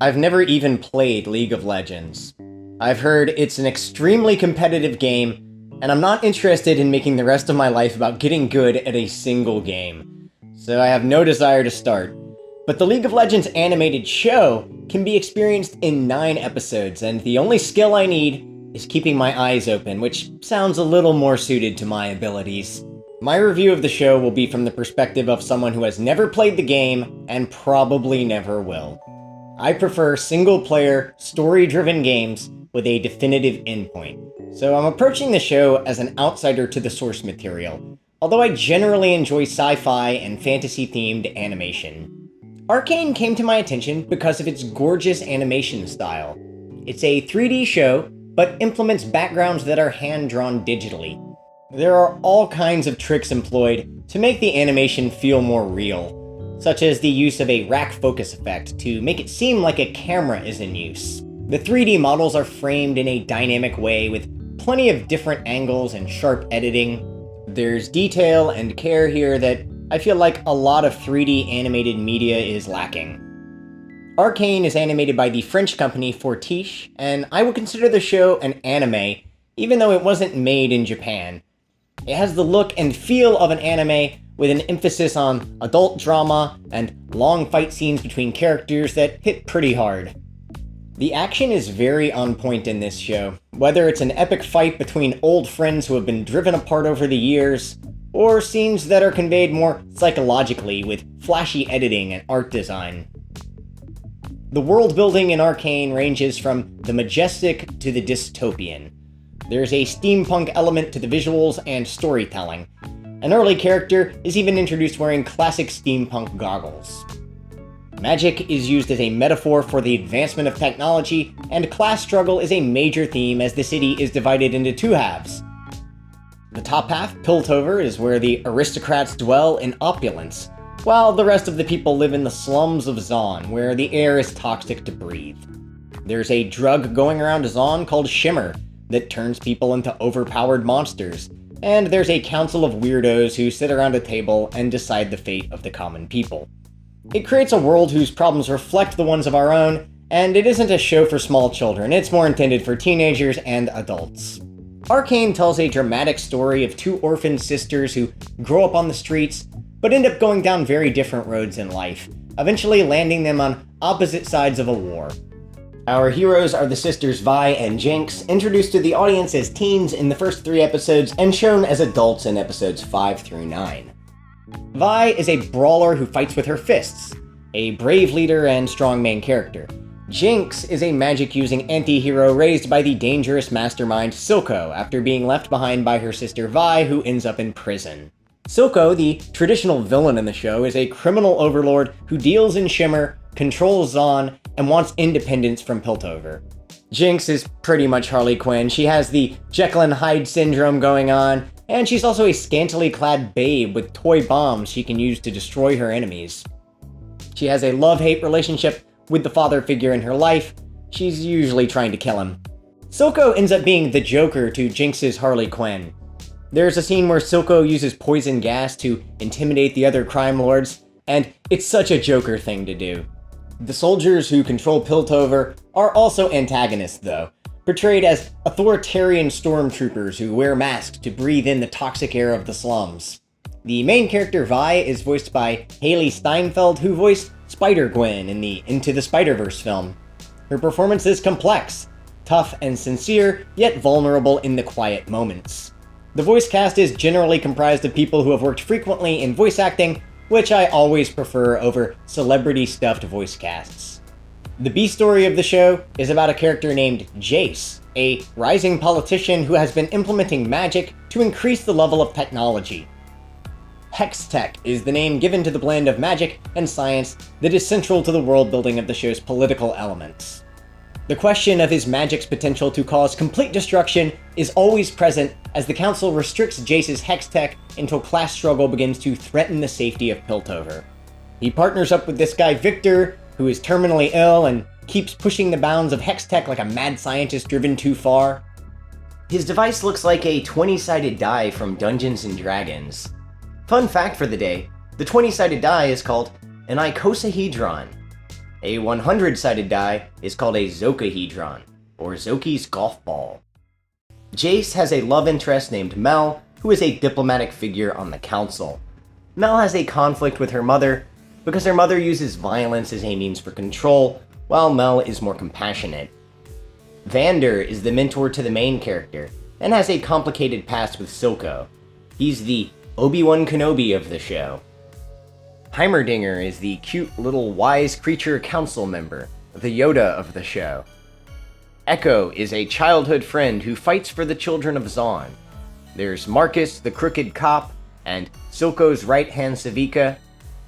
I've never even played League of Legends. I've heard it's an extremely competitive game, and I'm not interested in making the rest of my life about getting good at a single game. So I have no desire to start. But the League of Legends animated show can be experienced in 9 episodes, and the only skill I need is keeping my eyes open, which sounds a little more suited to my abilities. My review of the show will be from the perspective of someone who has never played the game and probably never will. I prefer single-player, story-driven games with a definitive endpoint, so I'm approaching the show as an outsider to the source material, although I generally enjoy sci-fi and fantasy-themed animation. Arcane came to my attention because of its gorgeous animation style. It's a 3D show, but implements backgrounds that are hand-drawn digitally. There are all kinds of tricks employed to make the animation feel more real, such as the use of a rack focus effect to make it seem like a camera is in use. The 3D models are framed in a dynamic way with plenty of different angles and sharp editing. There's detail and care here that I feel like a lot of 3D animated media is lacking. Arcane is animated by the French company Fortiche, and I would consider the show an anime, even though it wasn't made in Japan. It has the look and feel of an anime with an emphasis on adult drama and long fight scenes between characters that hit pretty hard. The action is very on point in this show, whether it's an epic fight between old friends who have been driven apart over the years, or scenes that are conveyed more psychologically with flashy editing and art design. The world building in Arcane ranges from the majestic to the dystopian. There's a steampunk element to the visuals and storytelling. An early character is even introduced wearing classic steampunk goggles. Magic is used as a metaphor for the advancement of technology, and class struggle is a major theme as the city is divided into 2 halves. The top half, Piltover, is where the aristocrats dwell in opulence, while the rest of the people live in the slums of Zaun, where the air is toxic to breathe. There's a drug going around Zaun called Shimmer that turns people into overpowered monsters, and there's a council of weirdos who sit around a table and decide the fate of the common people. It creates a world whose problems reflect the ones of our own, and it isn't a show for small children, it's more intended for teenagers and adults. Arcane tells a dramatic story of 2 orphan sisters who grow up on the streets, but end up going down very different roads in life, eventually landing them on opposite sides of a war. Our heroes are the sisters Vi and Jinx, introduced to the audience as teens in the first 3 episodes and shown as adults in episodes 5 through 9. Vi is a brawler who fights with her fists, a brave leader and strong main character. Jinx is a magic-using anti-hero raised by the dangerous mastermind Silco after being left behind by her sister Vi, who ends up in prison. Silco, the traditional villain in the show, is a criminal overlord who deals in Shimmer, controls Zaun, and wants independence from Piltover. Jinx is pretty much Harley Quinn. She has the Jekyll and Hyde syndrome going on, and she's also a scantily clad babe with toy bombs she can use to destroy her enemies. She has a love-hate relationship with the father figure in her life. She's usually trying to kill him. Silco ends up being the Joker to Jinx's Harley Quinn. There's a scene where Silco uses poison gas to intimidate the other crime lords, and it's such a Joker thing to do. The soldiers who control Piltover are also antagonists, though, portrayed as authoritarian stormtroopers who wear masks to breathe in the toxic air of the slums. The main character, Vi, is voiced by Haley Steinfeld, who voiced Spider-Gwen in the Into the Spider-Verse film. Her performance is complex, tough and sincere, yet vulnerable in the quiet moments. The voice cast is generally comprised of people who have worked frequently in voice acting, which I always prefer over celebrity-stuffed voice casts. The B-story of the show is about a character named Jace, a rising politician who has been implementing magic to increase the level of technology. Hextech is the name given to the blend of magic and science that is central to the world building of the show's political elements. The question of his magic's potential to cause complete destruction is always present as the council restricts Jace's Hextech until class struggle begins to threaten the safety of Piltover. He partners up with this guy Victor, who is terminally ill and keeps pushing the bounds of Hextech like a mad scientist driven too far. His device looks like a 20-sided die from Dungeons & Dragons. Fun fact for the day, the 20-sided die is called an icosahedron. A 100-sided die is called a zocahedron, or Zoki's golf ball. Jace has a love interest named Mel, who is a diplomatic figure on the council. Mel has a conflict with her mother, because her mother uses violence as a means for control, while Mel is more compassionate. Vander is the mentor to the main character, and has a complicated past with Silco. He's the Obi-Wan Kenobi of the show. Heimerdinger is the cute little wise creature council member, the Yoda of the show. Echo is a childhood friend who fights for the children of Zaun. There's Marcus, the crooked cop, and Silco's right-hand Savika.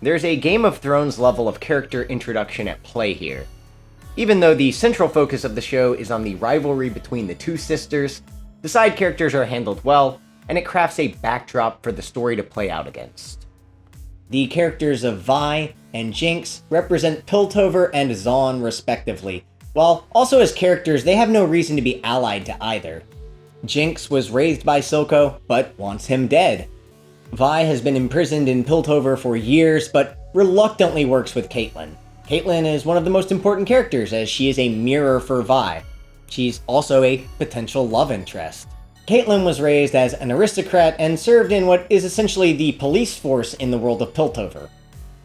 There's a Game of Thrones level of character introduction at play here. Even though the central focus of the show is on the rivalry between the two sisters, the side characters are handled well, and it crafts a backdrop for the story to play out against. The characters of Vi and Jinx represent Piltover and Zaun respectively, while also as characters they have no reason to be allied to either. Jinx was raised by Silco, but wants him dead. Vi has been imprisoned in Piltover for years, but reluctantly works with Caitlyn. Caitlyn is one of the most important characters, as she is a mirror for Vi. She's also a potential love interest. Caitlyn was raised as an aristocrat and served in what is essentially the police force in the world of Piltover.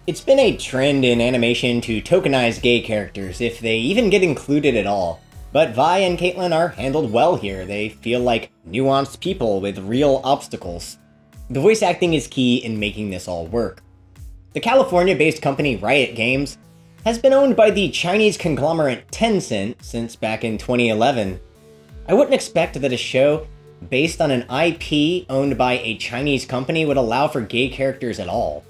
It's been a trend in animation to tokenize gay characters, if they even get included at all. But Vi and Caitlyn are handled well here. They feel like nuanced people with real obstacles. The voice acting is key in making this all work. The California-based company Riot Games has been owned by the Chinese conglomerate Tencent since back in 2011. I wouldn't expect that a show based on an IP owned by a Chinese company would allow for gay characters at all.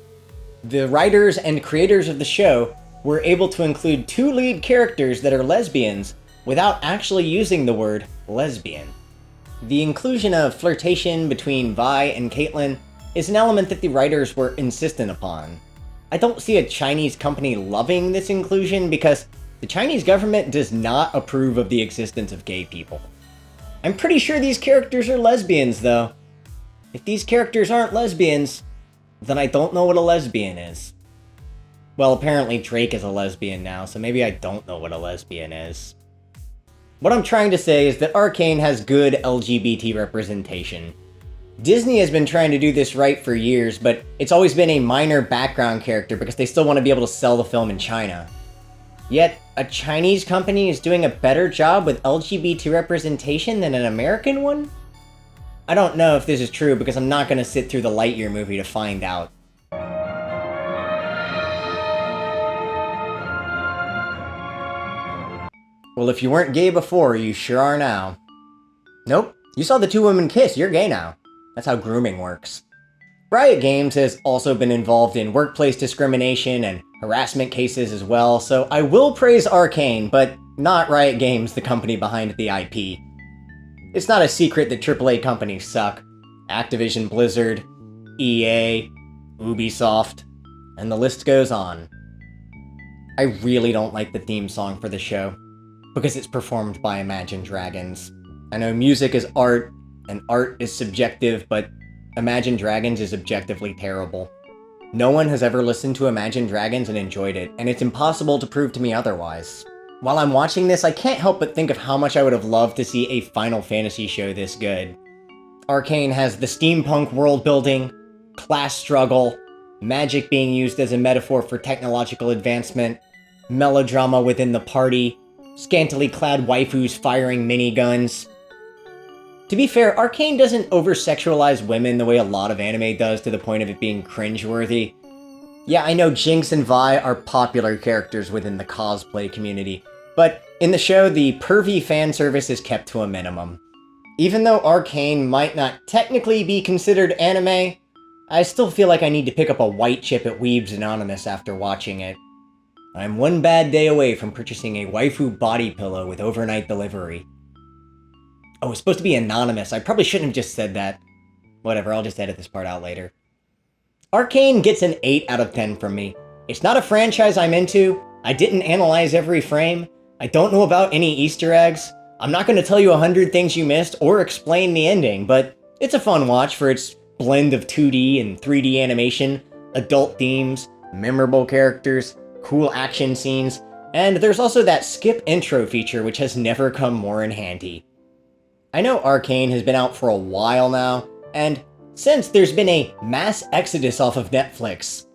The writers and creators of the show were able to include 2 lead characters that are lesbians without actually using the word lesbian. The inclusion of flirtation between Vi and Caitlyn is an element that the writers were insistent upon. I don't see a Chinese company loving this inclusion because the Chinese government does not approve of the existence of gay people. I'm pretty sure these characters are lesbians, though. If these characters aren't lesbians, then I don't know what a lesbian is. Well, apparently Drake is a lesbian now, so maybe I don't know what a lesbian is. What I'm trying to say is that Arcane has good LGBT representation. Disney has been trying to do this right for years, but it's always been a minor background character because they still want to be able to sell the film in China. Yet, a Chinese company is doing a better job with LGBT representation than an American one? I don't know if this is true because I'm not going to sit through the Lightyear movie to find out. Well, if you weren't gay before, you sure are now. Nope, you saw the 2 women kiss, you're gay now. That's how grooming works. Riot Games has also been involved in workplace discrimination and harassment cases as well, so I will praise Arcane, but not Riot Games, the company behind the IP. It's not a secret that AAA companies suck. Activision Blizzard, EA, Ubisoft, and the list goes on. I really don't like the theme song for the show, because it's performed by Imagine Dragons. I know music is art, and art is subjective, but Imagine Dragons is objectively terrible. No one has ever listened to Imagine Dragons and enjoyed it, and it's impossible to prove to me otherwise. While I'm watching this, I can't help but think of how much I would have loved to see a Final Fantasy show this good. Arcane has the steampunk world building, class struggle, magic being used as a metaphor for technological advancement, melodrama within the party, scantily clad waifus firing miniguns. To be fair, Arcane doesn't over-sexualize women the way a lot of anime does to the point of it being cringeworthy. Yeah, I know Jinx and Vi are popular characters within the cosplay community, but in the show, the pervy fan service is kept to a minimum. Even though Arcane might not technically be considered anime, I still feel like I need to pick up a white chip at Weebs Anonymous after watching it. I'm one bad day away from purchasing a waifu body pillow with overnight delivery. Oh, it's supposed to be anonymous. I probably shouldn't have just said that. Whatever, I'll just edit this part out later. Arcane gets an 8 out of 10 from me. It's not a franchise I'm into. I didn't analyze every frame. I don't know about any Easter eggs. I'm not going to tell you 100 things you missed or explain the ending, but it's a fun watch for its blend of 2D and 3D animation, adult themes, memorable characters, cool action scenes, And there's also that skip intro feature which has never come more in handy. I know Arcane has been out for a while now, and since there's been a mass exodus off of Netflix,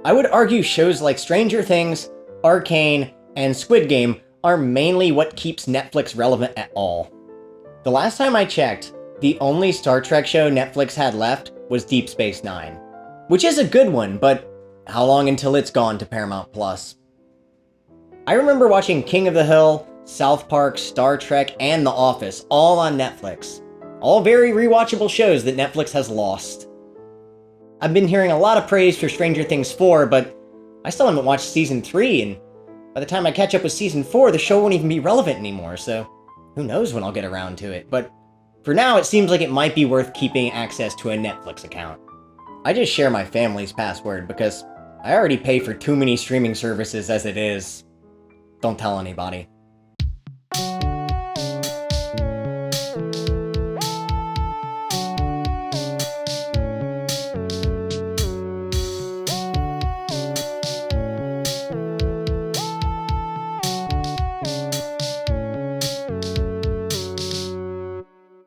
I would argue shows like Stranger Things, Arcane, and Squid Game are mainly what keeps Netflix relevant at all. The last time I checked, the only Star Trek show Netflix had left was Deep Space Nine, which is a good one, but how long until it's gone to Paramount Plus? I remember watching King of the Hill, South Park, Star Trek, and The Office all on Netflix. All very rewatchable shows that Netflix has lost. I've been hearing a lot of praise for Stranger Things 4, but I still haven't watched Season 3, and by the time I catch up with Season 4, the show won't even be relevant anymore, so who knows when I'll get around to it. But for now, it seems like it might be worth keeping access to a Netflix account. I just share my family's password because I already pay for too many streaming services as it is. Don't tell anybody.